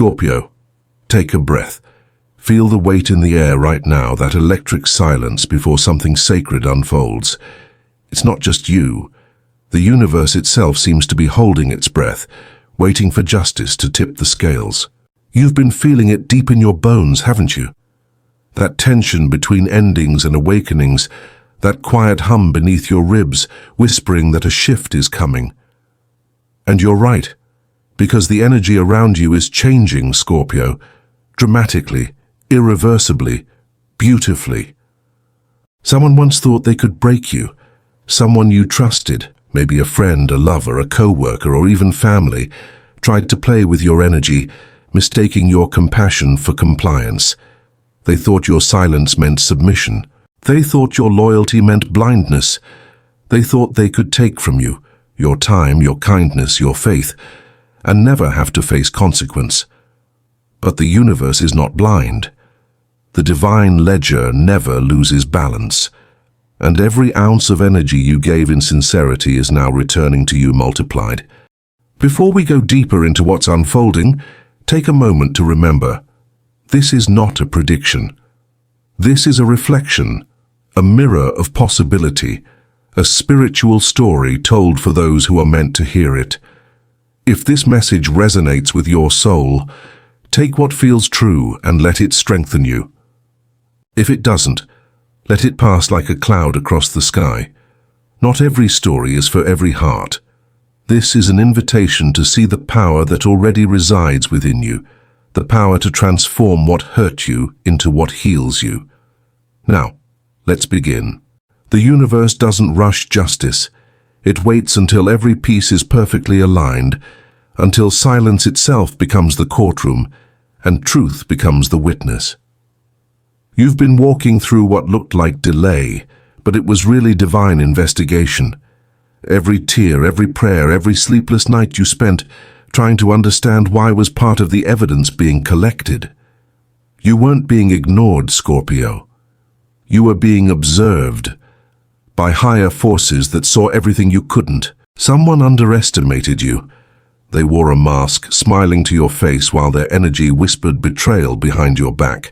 Scorpio, take a breath. Feel the weight in the air right now, that electric silence before something sacred unfolds. It's not just you. The universe itself seems to be holding its breath, waiting for justice to tip the scales. You've been feeling it deep in your bones, haven't you? That tension between endings and awakenings, that quiet hum beneath your ribs, whispering that a shift is coming. And you're right, because the energy around you is changing, Scorpio, dramatically, irreversibly, beautifully. Someone once thought they could break you. Someone you trusted, maybe a friend, a lover, a co-worker, or even family, tried to play with your energy, mistaking your compassion for compliance. They thought your silence meant submission. They thought your loyalty meant blindness. They thought they could take from you your time, your kindness, your faith, and never have to face consequence. But the universe is not blind. The divine ledger never loses balance, and every ounce of energy you gave in sincerity is now returning to you multiplied. Before we go deeper into what's unfolding, take a moment to remember, this is not a prediction. This is a reflection, a mirror of possibility, a spiritual story told for those who are meant to hear it. If this message resonates with your soul, take what feels true and let it strengthen you. If it doesn't, let it pass like a cloud across the sky. Not every story is for every heart. This is an invitation to see the power that already resides within you, the power to transform what hurt you into what heals you. Now, let's begin. The universe doesn't rush justice. It waits until every piece is perfectly aligned, until silence itself becomes the courtroom and truth becomes the witness. You've been walking through what looked like delay, but it was really divine investigation. Every tear, every prayer, every sleepless night you spent trying to understand why was part of the evidence being collected. You weren't being ignored, Scorpio. You were being observed by higher forces that saw everything you couldn't. Someone underestimated you. They wore a mask, smiling to your face while their energy whispered betrayal behind your back.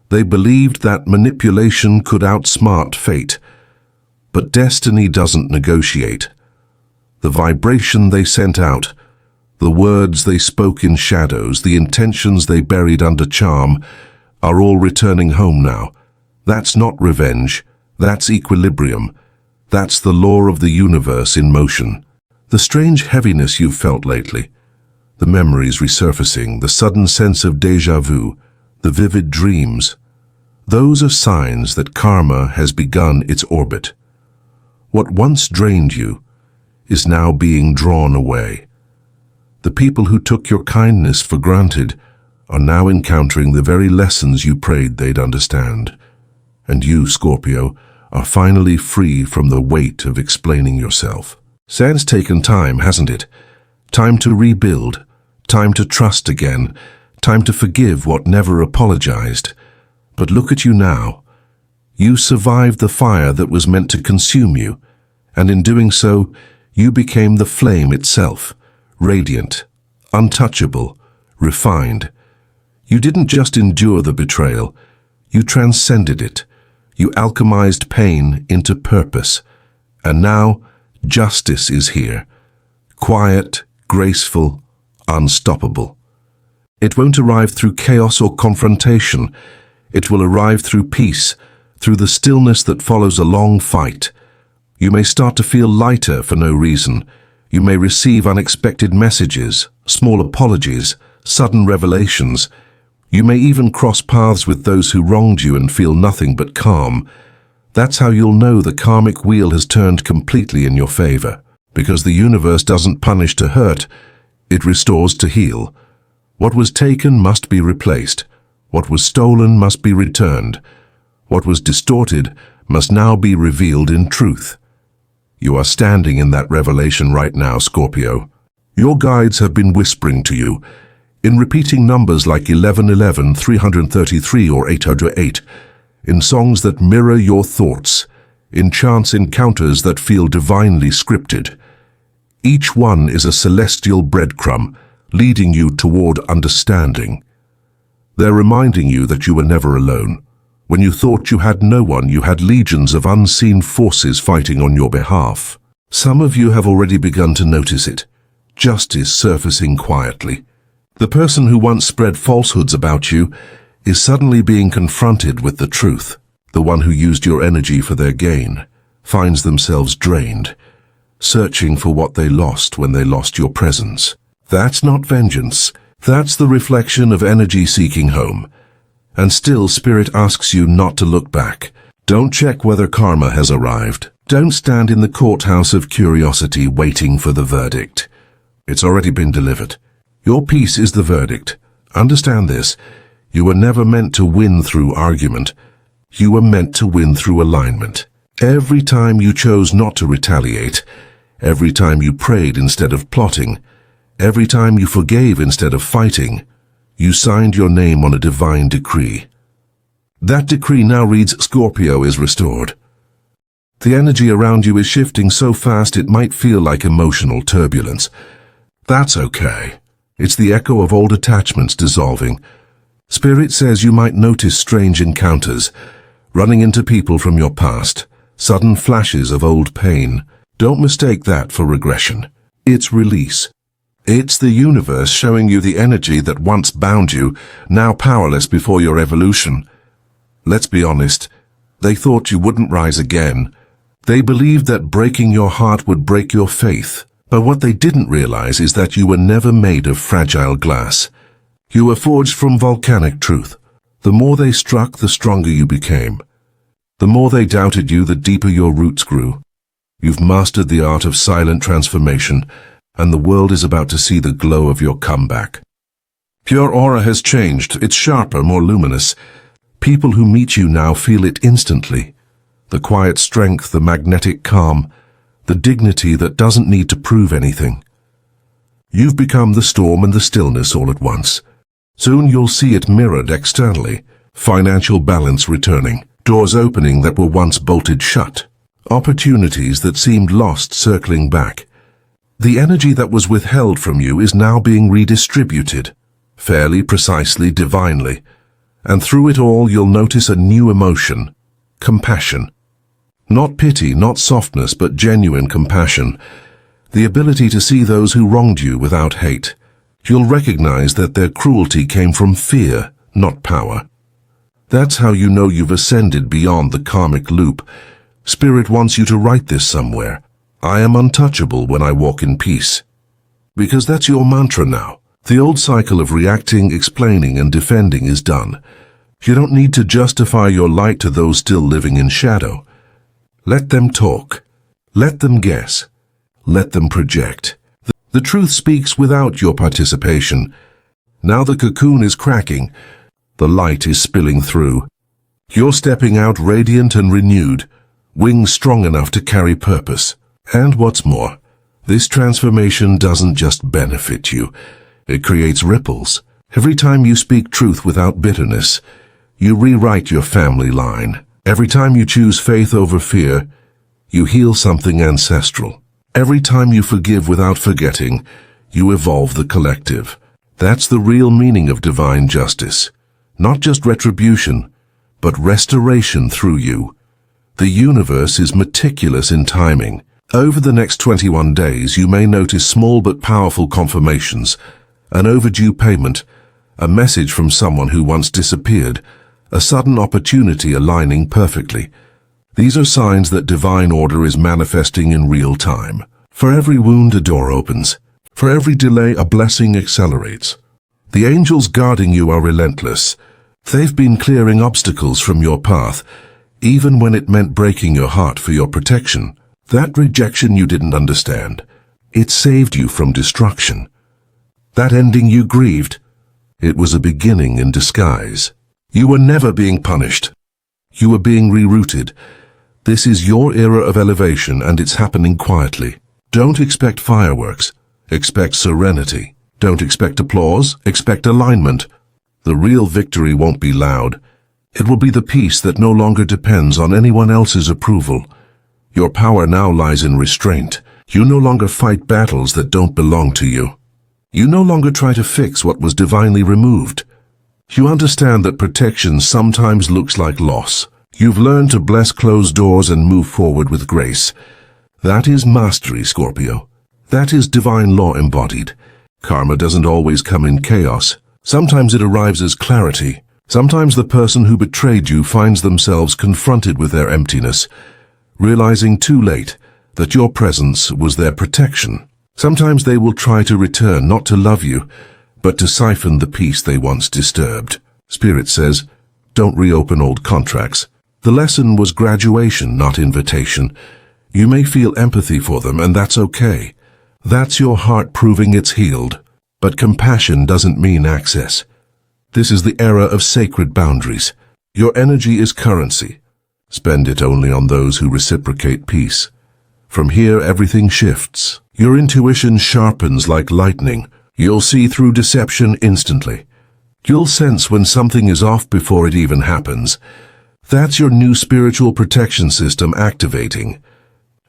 They believed that manipulation could outsmart fate. But destiny doesn't negotiate. The vibration they sent out, the words they spoke in shadows, the intentions they buried under charm, are all returning home now. That's not revenge. That's equilibrium. That's the law of the universe in motion. The strange heaviness you've felt lately, the memories resurfacing, the sudden sense of déjà vu, the vivid dreams, those are signs that karma has begun its orbit. What once drained you is now being drawn away. The people who took your kindness for granted are now encountering the very lessons you prayed they'd understand. And you, Scorpio, are finally free from the weight of explaining yourself. It's taken time, hasn't it? Time to rebuild, time to trust again, time to forgive what never apologized. But look at you now. You survived the fire that was meant to consume you, and in doing so, you became the flame itself, radiant, untouchable, refined. You didn't just endure the betrayal, you transcended it. You alchemized pain into purpose, and now justice is here, quiet, graceful, unstoppable. It won't arrive through chaos or confrontation. It will arrive through peace, through the stillness that follows a long fight. You may start to feel lighter for no reason. You may receive unexpected messages, small apologies, sudden revelations. You may even cross paths with those who wronged you and feel nothing but calm. That's how you'll know the karmic wheel has turned completely in your favor. Because the universe doesn't punish to hurt, it restores to heal. What was taken must be replaced. What was stolen must be returned. What was distorted must now be revealed in truth. You are standing in that revelation right now, Scorpio. Your guides have been whispering to you, in repeating numbers like 1111, 333, or 808, in songs that mirror your thoughts, in chance encounters that feel divinely scripted. Each one is a celestial breadcrumb, leading you toward understanding. They're reminding you that you were never alone. When you thought you had no one, you had legions of unseen forces fighting on your behalf. Some of you have already begun to notice it. Justice surfacing quietly. The person who once spread falsehoods about you is suddenly being confronted with the truth. The one who used your energy for their gain finds themselves drained, searching for what they lost when they lost your presence. That's not vengeance. That's the reflection of energy seeking home. And still, Spirit asks you not to look back. Don't check whether karma has arrived. Don't stand in the courthouse of curiosity waiting for the verdict. It's already been delivered. Your peace is the verdict. Understand this. You were never meant to win through argument. You were meant to win through alignment. Every time you chose not to retaliate, every time you prayed instead of plotting, every time you forgave instead of fighting, you signed your name on a divine decree. That decree now reads, Scorpio is restored. The energy around you is shifting so fast it might feel like emotional turbulence. That's okay. It's the echo of old attachments dissolving. Spirit says you might notice strange encounters, running into people from your past, sudden flashes of old pain. Don't mistake that for regression. It's release. It's the universe showing you the energy that once bound you, now powerless before your evolution. Let's be honest, they thought you wouldn't rise again. They believed that breaking your heart would break your faith. But what they didn't realize is that you were never made of fragile glass. You were forged from volcanic truth. The more they struck, the stronger you became. The more they doubted you, the deeper your roots grew. You've mastered the art of silent transformation, and the world is about to see the glow of your comeback. Your aura has changed. It's sharper, more luminous. People who meet you now feel it instantly. The quiet strength, the magnetic calm, the dignity that doesn't need to prove anything. You've become the storm and the stillness all at once. Soon you'll see it mirrored externally. Financial balance returning, doors opening that were once bolted shut, opportunities that seemed lost circling back. The energy that was withheld from you is now being redistributed, fairly, precisely, divinely. And through it all you'll notice a new emotion, compassion. Not pity, not softness, but genuine compassion. The ability to see those who wronged you without hate. You'll recognize that their cruelty came from fear, not power. That's how you know you've ascended beyond the karmic loop. Spirit wants you to write this somewhere. I am untouchable when I walk in peace. Because that's your mantra now. The old cycle of reacting, explaining, and defending is done. You don't need to justify your light to those still living in shadow. Let them talk. Let them guess. Let them project. The truth speaks without your participation. Now the cocoon is cracking. The light is spilling through. You're stepping out radiant and renewed, wings strong enough to carry purpose. And what's more, this transformation doesn't just benefit you. It creates ripples. Every time you speak truth without bitterness, you rewrite your family line. Every time you choose faith over fear, you heal something ancestral. Every time you forgive without forgetting, you evolve the collective. That's the real meaning of divine justice. Not just retribution, but restoration through you. The universe is meticulous in timing. Over the next 21 days, you may notice small but powerful confirmations, an overdue payment, a message from someone who once disappeared, a sudden opportunity aligning perfectly. These are signs that divine order is manifesting in real time. For every wound, a door opens. For every delay, a blessing accelerates. The angels guarding you are relentless. They've been clearing obstacles from your path, even when it meant breaking your heart for your protection. That rejection you didn't understand. It saved you from destruction. That ending you grieved. It was a beginning in disguise. You were never being punished. You were being rerouted. This is your era of elevation, and it's happening quietly. Don't expect fireworks. Expect serenity. Don't expect applause. Expect alignment. The real victory won't be loud. It will be the peace that no longer depends on anyone else's approval. Your power now lies in restraint. You no longer fight battles that don't belong to you. You no longer try to fix what was divinely removed. You understand that protection sometimes looks like loss. You've learned to bless closed doors and move forward with grace. That is mastery, Scorpio. That is divine law embodied. Karma doesn't always come in chaos. Sometimes it arrives as clarity. Sometimes the person who betrayed you finds themselves confronted with their emptiness, realizing too late that your presence was their protection. Sometimes they will try to return, not to love you, but to siphon the peace they once disturbed. Spirit says, don't reopen old contracts. The lesson was graduation, not invitation. You may feel empathy for them, and that's okay. That's your heart proving it's healed. But compassion doesn't mean access. This is the era of sacred boundaries. Your energy is currency. Spend it only on those who reciprocate peace. From here, everything shifts. Your intuition sharpens like lightning. You'll see through deception instantly. You'll sense when something is off before it even happens. That's your new spiritual protection system activating.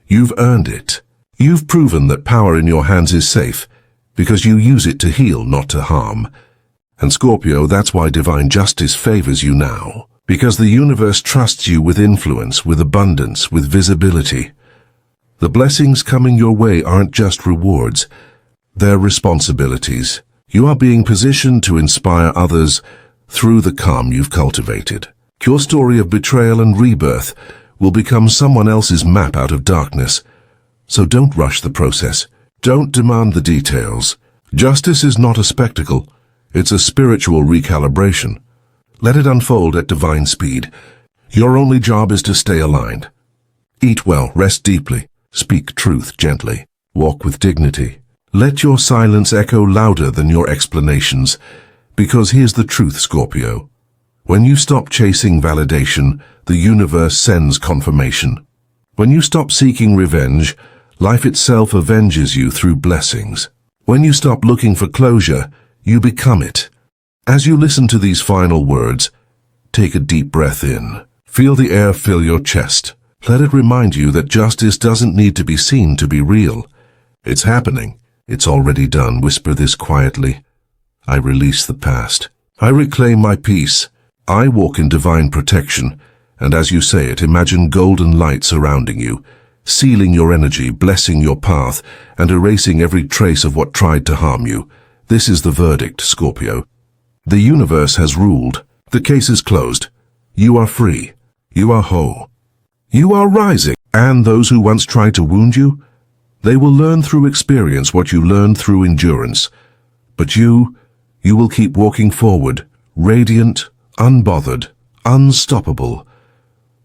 You've earned it. You've proven that power in your hands is safe, because you use it to heal, not to harm. And Scorpio, that's why divine justice favors you now. Because the universe trusts you with influence, with abundance, with visibility. The blessings coming your way aren't just rewards. They're responsibilities. You are being positioned to inspire others through the calm you've cultivated. Your story of betrayal and rebirth will become someone else's map out of darkness. So don't rush the process. Don't demand the details. Justice is not a spectacle. It's a spiritual recalibration. Let it unfold at divine speed. Your only job is to stay aligned. Eat well, rest deeply, speak truth gently, walk with dignity. Let your silence echo louder than your explanations, because here's the truth, Scorpio. When you stop chasing validation, the universe sends confirmation. When you stop seeking revenge, life itself avenges you through blessings. When you stop looking for closure, you become it. As you listen to these final words, take a deep breath in. Feel the air fill your chest. Let it remind you that justice doesn't need to be seen to be real. It's happening. It's already done. Whisper this quietly. I release the past. I reclaim my peace. I walk in divine protection. And as you say it, imagine golden light surrounding you, sealing your energy, blessing your path, and erasing every trace of what tried to harm you. This is the verdict, Scorpio. The universe has ruled. The case is closed. You are free. You are whole. You are rising. And those who once tried to wound you, they will learn through experience what you learned through endurance. But you will keep walking forward, radiant, unbothered, unstoppable.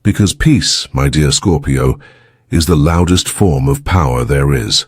Because peace, my dear Scorpio, is the loudest form of power there is.